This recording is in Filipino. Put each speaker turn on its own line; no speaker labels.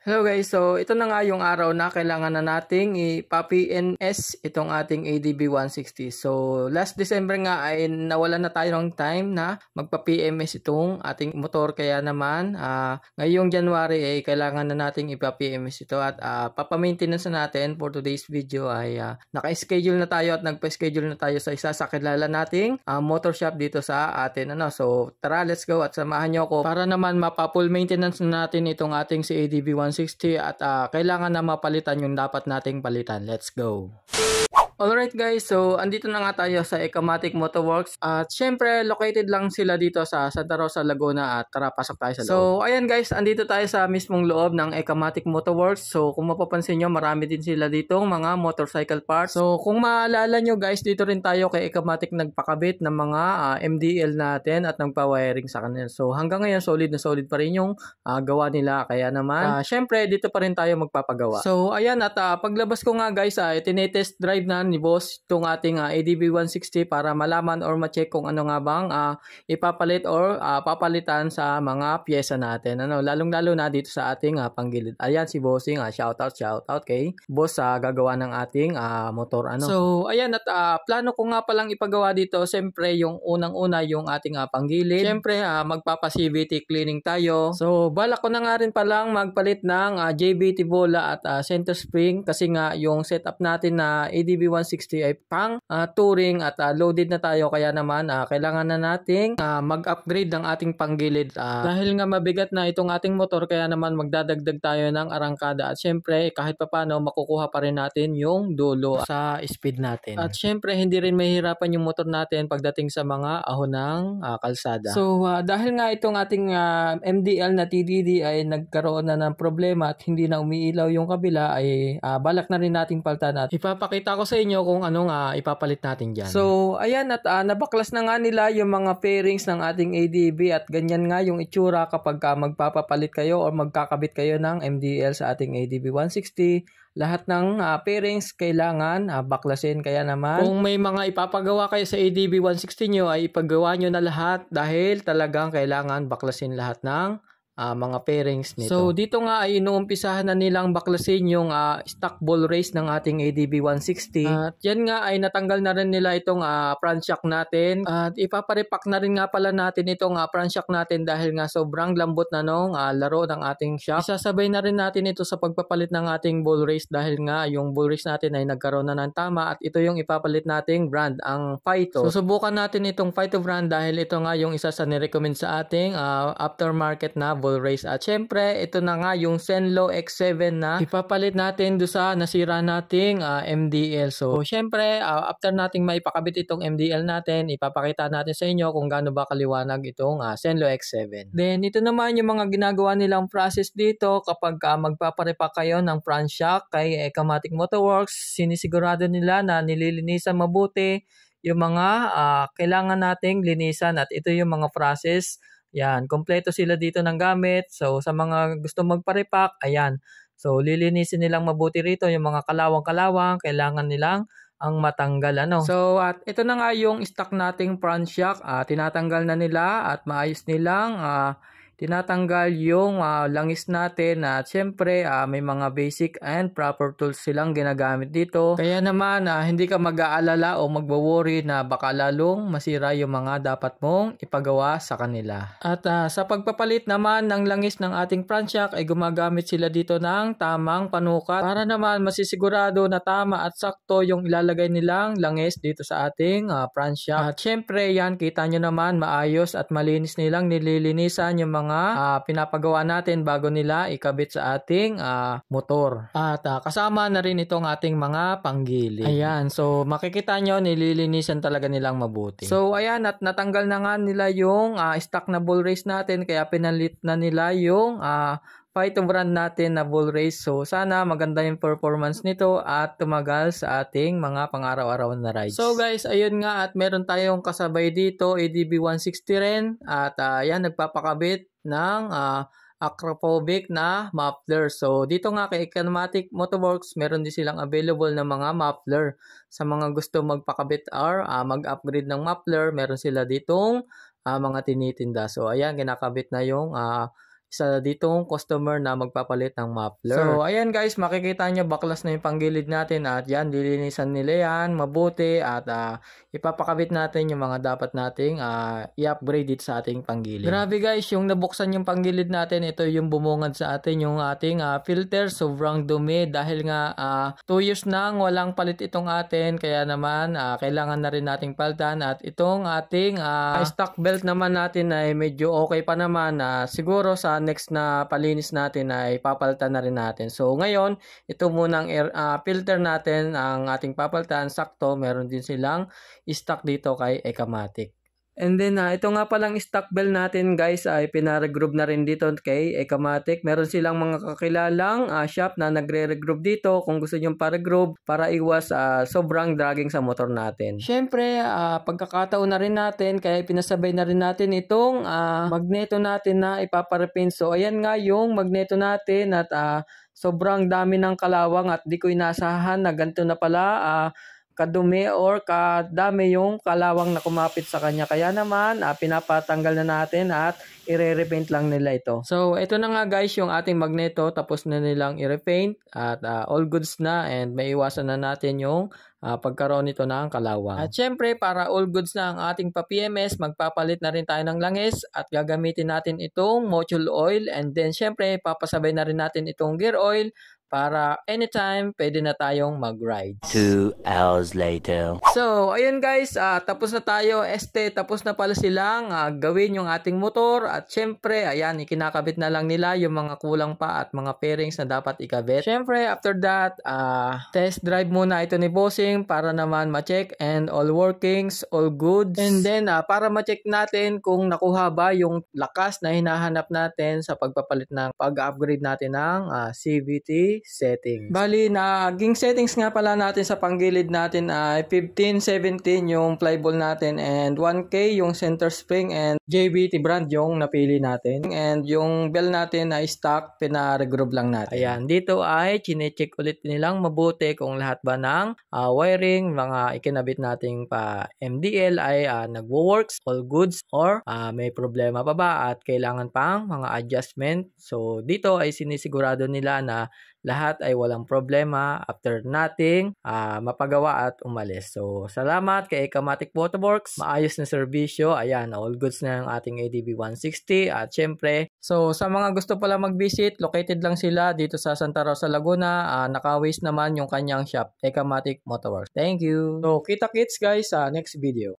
Hello guys, so ito na nga yung araw na kailangan na nating ipa-PNS itong ating ADB 160. So last December nga ay nawalan na tayo ng time na magpa-PMS itong ating motor, kaya naman ngayong January ay kailangan na nating ipa-PMS ito at papa-maintenance na natin. For today's video ay naka-schedule na tayo at nagpa-schedule na tayo sa isa sa kilala nating motor shop dito sa atin. So tara, let's go at samahan nyo ako para naman mapa-full maintenance na natin itong ating si ADB 160 at kailangan na mapalitan yung dapat nating palitan. Let's go! Alright guys, so andito na nga tayo sa Ecamatic Motorworks at syempre located lang sila dito sa Santa Rosa, Laguna at tara, pasok tayo sa loob. So ayan guys, andito tayo sa mismong loob ng Ecamatic Motorworks. So kung mapapansin nyo, marami din sila ditong mga motorcycle parts. So kung maalala nyo guys, dito rin tayo kay Ecamatic nagpakabit ng mga MDL natin at nagpa-wiring sa kanila. So hanggang ngayon solid na solid pa rin yung gawa nila, kaya naman syempre dito pa rin tayo magpapagawa. So ayan, at paglabas ko nga guys, tinetest drive na ni boss itong ating ADB 160 para malaman or ma-check kung ano nga bang ipapalit or papalitan sa mga pyesa natin. Lalong-lalo na dito sa ating panggilid. Ayan si bossing, shoutout kay boss sa gagawa ng ating motor. So ayan, at plano ko nga palang ipagawa dito, siyempre yung unang-una yung ating panggilid. Siyempre magpapa-CVT cleaning tayo. So balak ko na nga rin palang magpalit ng JBT bola at center spring, kasi nga yung setup natin na ADB 160 ay pang touring at loaded na tayo, kaya naman kailangan na nating mag-upgrade ng ating panggilid dahil nga mabigat na itong ating motor, kaya naman magdadagdag tayo ng arangkada at syempre kahit papano makukuha pa rin natin yung dulo sa speed natin. At syempre hindi rin mahirapan yung motor natin pagdating sa mga ahon ng kalsada. So dahil nga itong ating MDL na TDD ay nagkaroon na ng problema at hindi na umiilaw yung kabila, ay balak na rin nating palitan at ipapakita ko sa inyo kung anong ipapalit natin dyan. So ayan, at nabaklas na nga nila yung mga fairings ng ating ADB at ganyan nga yung itsura kapag magpapapalit kayo or magkakabit kayo ng MDL sa ating ADB 160. Lahat ng fairings kailangan baklasin, kaya naman kung may mga ipapagawa kayo sa ADB 160 nyo ay ipagawa nyo na lahat dahil talagang kailangan baklasin lahat ng mga pairings nito. So dito nga ay inuumpisahan na nilang baklasin yung stock ball race ng ating ADB 160. At yan nga ay natanggal na rin nila itong front shock natin. At ipaparepack na rin nga pala natin itong front shock natin dahil nga sobrang lambot na nung laro ng ating shock. Isasabay na rin natin ito sa pagpapalit ng ating ball race dahil nga yung ball race natin ay nagkaroon na ng tama at ito yung ipapalit nating brand, ang Phyto. Susubukan natin itong Phyto brand dahil ito nga yung isa sa nirecommend sa ating aftermarket na ball race. At syempre ito na nga yung Zenlo X7 na ipapalit natin do sa nasira nating MDL. So syempre after nating maipakabit itong MDL natin, ipapakita natin sa inyo kung gaano ba kaliwanag itong Zenlo X7. Then ito naman yung mga ginagawa nilang process dito kapag magpaparepack kayo ng front shock kay Ecamatic Motorworks. Sinisigurado nila na nililinisan mabuti yung mga kailangan nating linisan at ito yung mga process. Yan, kompleto sila dito ng gamit. So sa mga gusto magpa-repack, ayan. So lilinisin nilang mabuti rito yung mga kalawang-kalawang, kailangan nilang ang matanggal So at ito na nga yung stock nating front shock. Tinatanggal na nila at maayos nilang tinatanggal yung langis natin at syempre may mga basic and proper tools silang ginagamit dito. Kaya naman hindi ka mag-aalala o magwo-worry na baka lalong masira yung mga dapat mong ipagawa sa kanila. At sa pagpapalit naman ng langis ng ating front shock ay gumagamit sila dito ng tamang panukat para naman masisigurado na tama at sakto yung ilalagay nilang langis dito sa ating front shock. At syempre yan, kita nyo naman maayos at malinis nilang nililinisan yung mga pinapagawa natin bago nila ikabit sa ating motor. At kasama na rin itong ating mga panggilid. Ayan, so makikita nyo nililinisan talaga nilang mabuti. So ayan, at natanggal na nga nila yung stock na ball race natin, kaya pinalit na nila yung Phyto brand natin na ball race. So sana maganda yung performance nito at tumagal sa ating mga pang-araw-araw na rides. So guys, ayun nga, at meron tayong kasabay dito ADB 160 rin at yan, nagpapakabit ng acrophobic na muffler. So dito nga kay Ecamatic Motorworks, meron din silang available na mga muffler. Sa mga gusto magpakabit or mag-upgrade ng muffler, meron sila ditong mga tinitinda. So ayan, kinakabit na yung isa ditong customer na magpapalit ng muffler. So ayan guys, makikita nyo baklas na yung panggilid natin at yan, dilinisan nila yan mabuti at ipapakabit natin yung mga dapat nating i-upgrade dito sa ating panggilid. Grabe guys, yung nabuksan yung panggilid natin, ito yung bumungad sa atin yung ating filter. Sobrang dumi dahil nga 2 years nang walang palit itong atin, kaya naman kailangan na rin nating palitan. At itong ating stock belt naman natin ay medyo okay pa naman, siguro sa next na palinis natin ay papalitan na rin natin. So ngayon, ito munang filter natin ang ating papalitan. Sakto, meron din silang stock dito kay Ecamatic. And then, ito nga palang stock bell natin guys ay pinaregroup na rin dito kay Ecamatic. Meron silang mga kakilalang shop na nagre-regroup dito kung gusto nyo pa-regroup para iwas sobrang dragging sa motor natin. Syempre, pagkakataon na rin natin kaya pinasabay na rin natin itong magneto natin na ipaparepin. So, ayan nga yung magneto natin at sobrang dami ng kalawang at di ko inasahan na ganito na pala kadumi or kadami yung kalawang na kumapit sa kanya. Kaya naman, pinapatanggal na natin at i-repaint lang nila ito. So, ito na nga guys yung ating magneto. Tapos na nilang i-repaint at all goods na and maiwasan na natin yung pagkaroon nito ng kalawang. At syempre, para all goods na ang ating pa-PMS, magpapalit na rin tayo ng langis at gagamitin natin itong module oil. And then syempre, papasabay na rin natin itong gear oil para anytime pwede na tayong mag-ride.
2 hours later.
So, ayun guys, tapos na tayo. Tapos na pala silang gawin yung ating motor. At syempre, ayan, ikinakabit na lang nila yung mga kulang pa at mga fairings na dapat ikabit. Syempre, after that, test drive muna ito ni Bossing para naman ma-check and all workings, all goods. And then, para ma-check natin kung nakuha ba yung lakas na hinahanap natin sa pagpapalit ng pag-upgrade natin ng CVT settings. Bali, naging settings nga pala natin sa panggilid natin ay 15, 17 yung flyball natin and 1K yung center spring and JBT brand yung napili natin. And yung bell natin ay stock, pina-regroup lang natin. Ayan, dito ay chine-check ulit nilang mabuti kung lahat ba ng wiring, mga ikinabit nating pa MDL ay nagwo-works, all goods, or may problema pa ba at kailangan pang mga adjustment. So, dito ay sinisigurado nila na lahat ay walang problema after nating mapagawa at umalis. So, salamat kay Ecamatic Motorworks. Maayos na serbisyo. Ayan, all goods na ang ating ADB 160. At syempre, so sa mga gusto pala mag-visit, located lang sila dito sa Santa Rosa, Laguna. Nakawis naman yung kanyang shop, Ecamatic Motorworks. Thank you. So, kita-kits guys sa next video.